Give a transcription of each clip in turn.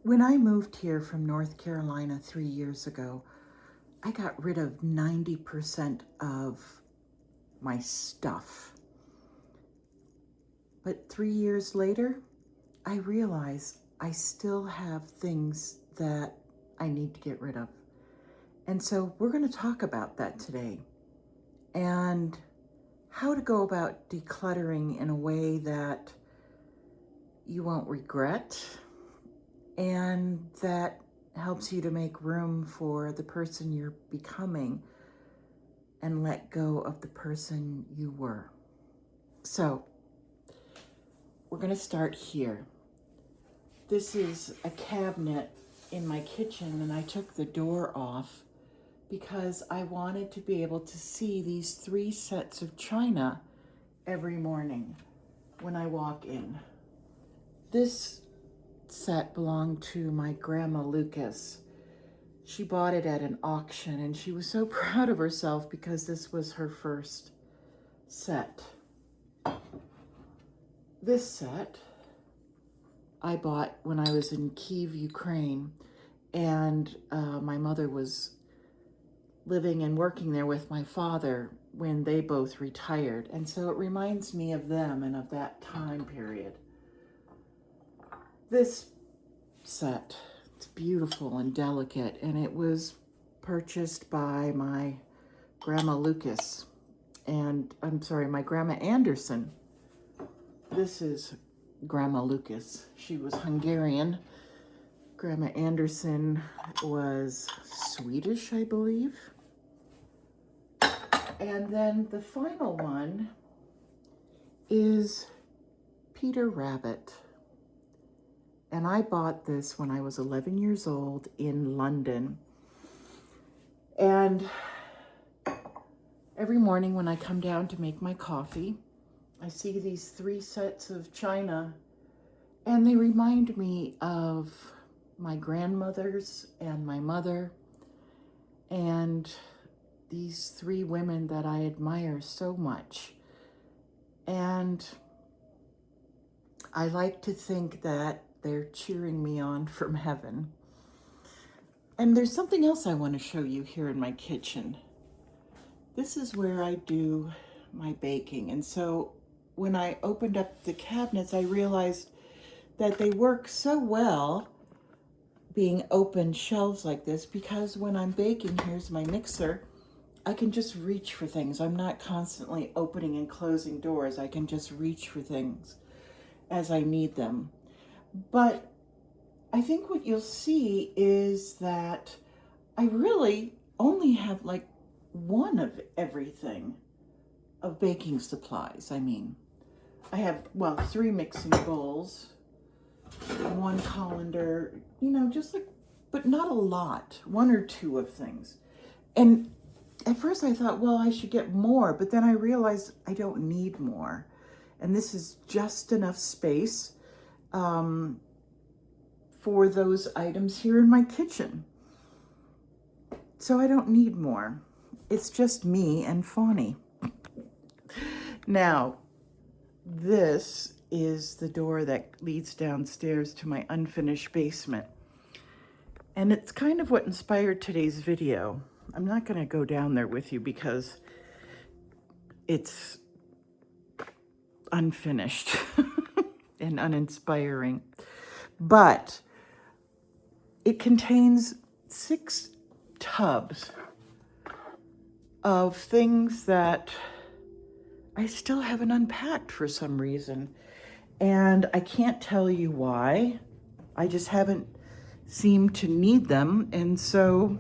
When I moved here from North Carolina 3 years ago, I got rid of 90% of my stuff. But 3 years later, I realize I still have things that I need to get rid of. And so we're going to talk about that today and how to go about decluttering in a way that you won't regret and that helps you to make room for the person you're becoming and let go of the person you were. So we're going to start here. This is a cabinet in my kitchen, and I took the door off because I wanted to be able to see these 3 sets of china every morning when I walk in. This set belonged to my grandma Lucas. She bought it at an auction and she was so proud of herself because this was her first set. This set I bought when I was in Kyiv, Ukraine, and my mother was living and working there with my father when they both retired. And so it reminds me of them and of that time period. This set, it's beautiful and delicate, and it was purchased by my grandma Lucas and my grandma Anderson. This is Grandma Lucas. She was Hungarian. Grandma Anderson was Swedish, I believe. And then the final one is Peter Rabbit. And I bought this when I was 11 years old in London. And every morning when I come down to make my coffee, I see these 3 sets of china, and they remind me of my grandmothers and my mother and these 3 women that I admire so much. And I like to think that they're cheering me on from heaven. And there's something else I want to show you here in my kitchen. This is where I do my baking. And so when I opened up the cabinets, I realized that they work so well being open shelves like this, because when I'm baking, here's my mixer, I can just reach for things. I'm not constantly opening and closing doors. I can just reach for things as I need them. But I think what you'll see is that I really only have like one of everything of baking supplies. I have, 3 mixing bowls, 1 colander, but not a lot, 1 or 2 of things. And at first I thought, I should get more, but then I realized I don't need more. And this is just enough space for those items here in my kitchen. So I don't need more. It's just me and Fawny. Now, this is the door that leads downstairs to my unfinished basement. And it's kind of what inspired today's video. I'm not going to go down there with you because it's unfinished and uninspiring. But it contains 6 tubs of things that I still haven't unpacked for some reason. And I can't tell you why. I just haven't seemed to need them, and so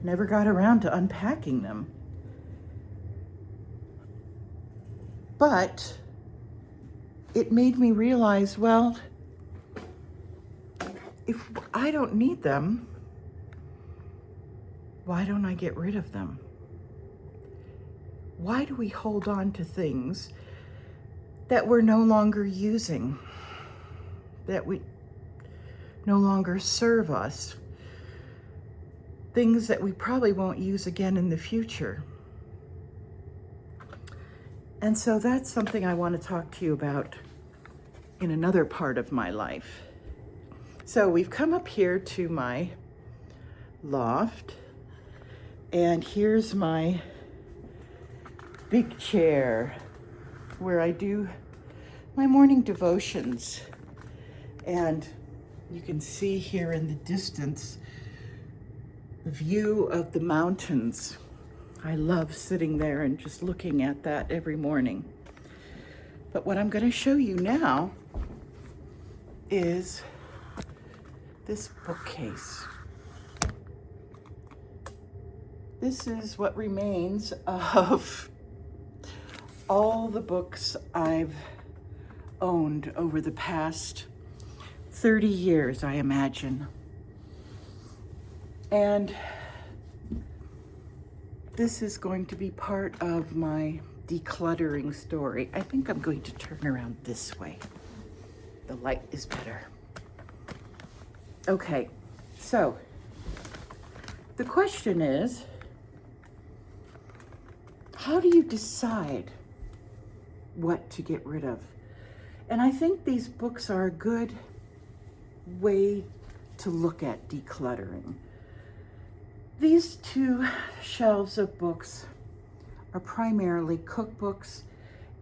never got around to unpacking them. But it made me realize, if I don't need them, why don't I get rid of them? Why do we hold on to things that we're no longer using, that we no longer serve us, things that we probably won't use again in the future? And so that's something I want to talk to you about in another part of my life. So we've come up here to my loft, and here's my big chair where I do my morning devotions. And you can see here in the distance the view of the mountains. I love sitting there and just looking at that every morning. But what I'm going to show you now is this bookcase. This is what remains of all the books I've owned over the past 30 years, I imagine. And this is going to be part of my decluttering story. I think I'm going to turn around this way. The light is better. Okay, so the question is, how do you decide what to get rid of? And I think these books are a good way to look at decluttering. These two shelves of books are primarily cookbooks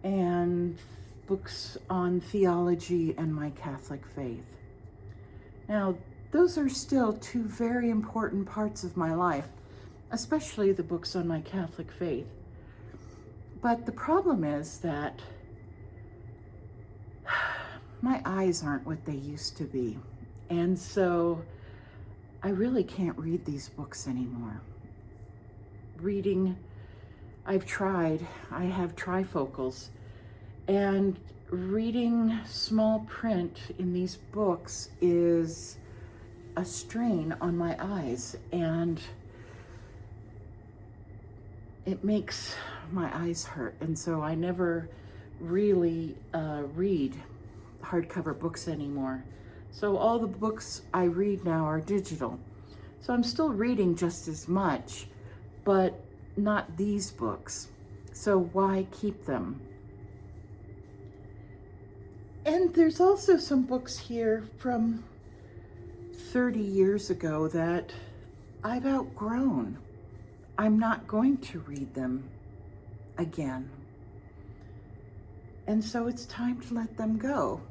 and books on theology and my Catholic faith. Now, those are still two very important parts of my life, especially the books on my Catholic faith. But the problem is that my eyes aren't what they used to be. And so I really can't read these books anymore. Reading, I've tried, I have trifocals, and reading small print in these books is a strain on my eyes, and it makes my eyes hurt. And so I never really read hardcover books anymore. So all the books I read now are digital. So I'm still reading just as much, but not these books. So why keep them? And there's also some books here from 30 years ago that I've outgrown. I'm not going to read them again. And so it's time to let them go.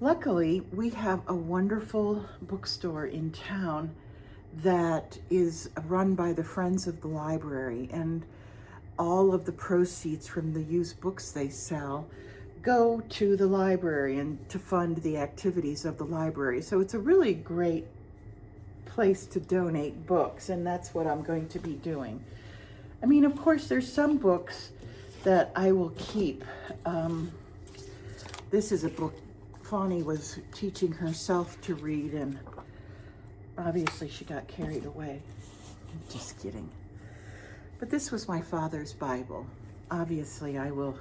Luckily, we have a wonderful bookstore in town that is run by the Friends of the Library, and all of the proceeds from the used books they sell go to the library and to fund the activities of the library. So it's a really great place to donate books, and that's what I'm going to be doing. I mean, of course, there's some books that I will keep. This is a book Fawny was teaching herself to read, and obviously she got carried away. Just kidding. But this was my father's Bible. Obviously, I will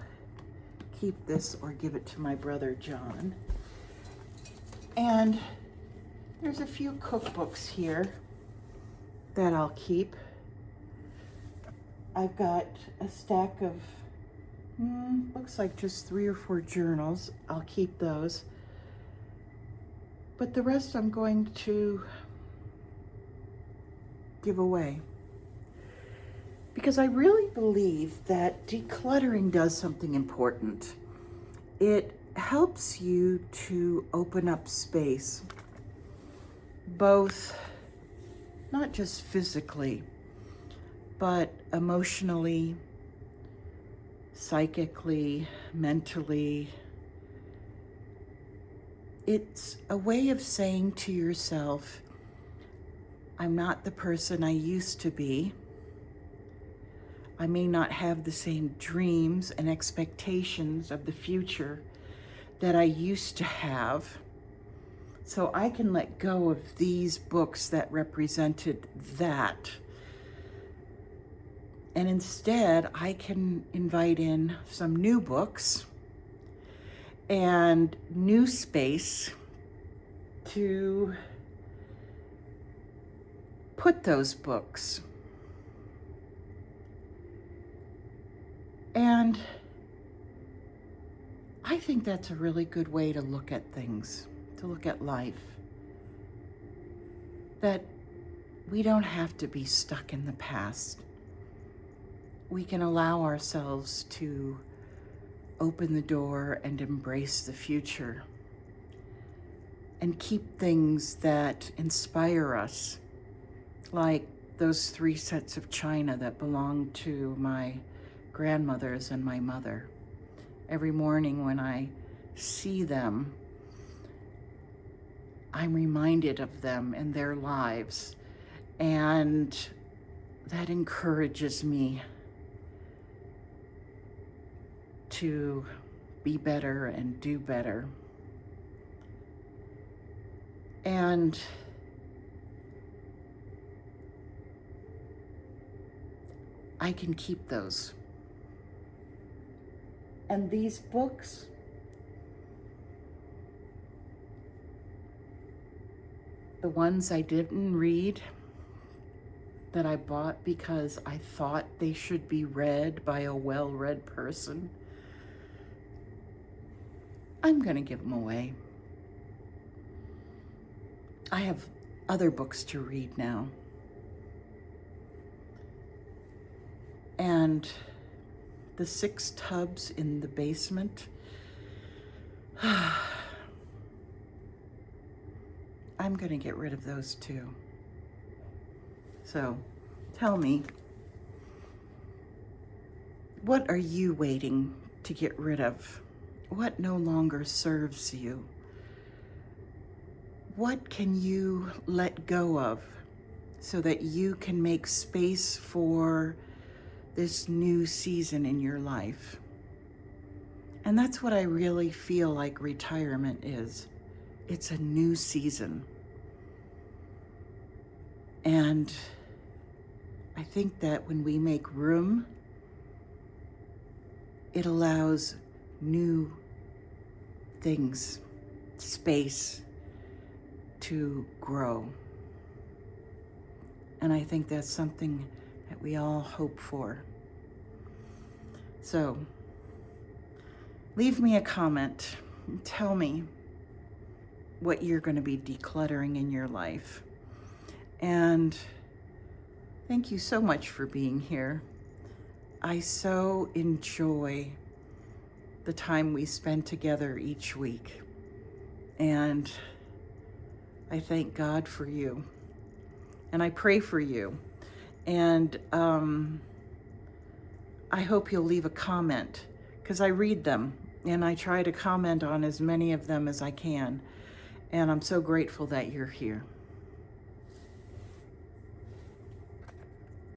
keep this or give it to my brother John. And there's a few cookbooks here that I'll keep. I've got a stack of, looks like just 3 or 4 journals. I'll keep those. But the rest I'm going to give away. Because I really believe that decluttering does something important. It helps you to open up space, both not just physically, but emotionally, psychically, mentally. It's a way of saying to yourself, I'm not the person I used to be. I may not have the same dreams and expectations of the future that I used to have. So I can let go of these books that represented that. And instead, I can invite in some new books and new space to put those books. And I think that's a really good way to look at things, to look at life. that we don't have to be stuck in the past. We can allow ourselves to open the door and embrace the future and keep things that inspire us, like those 3 sets of china that belonged to my grandmothers and my mother. Every morning when I see them, I'm reminded of them and their lives, and that encourages me to be better and do better. And I can keep those. And these books, the ones I didn't read, that I bought because I thought they should be read by a well-read person, I'm gonna give them away. I have other books to read now. And the 6 tubs in the basement, I'm gonna get rid of those too. So tell me, what are you waiting to get rid of? What no longer serves you? What can you let go of so that you can make space for this new season in your life? And that's what I really feel like retirement is. It's a new season. And I think that when we make room, it allows new things, space to grow. And I think that's something that we all hope for. So leave me a comment and tell me what you're going to be decluttering in your life. And thank you so much for being here. I so enjoy the time we spend together each week. And I thank God for you. And I pray for you. And I hope you'll leave a comment, because I read them and I try to comment on as many of them as I can. And I'm so grateful that you're here.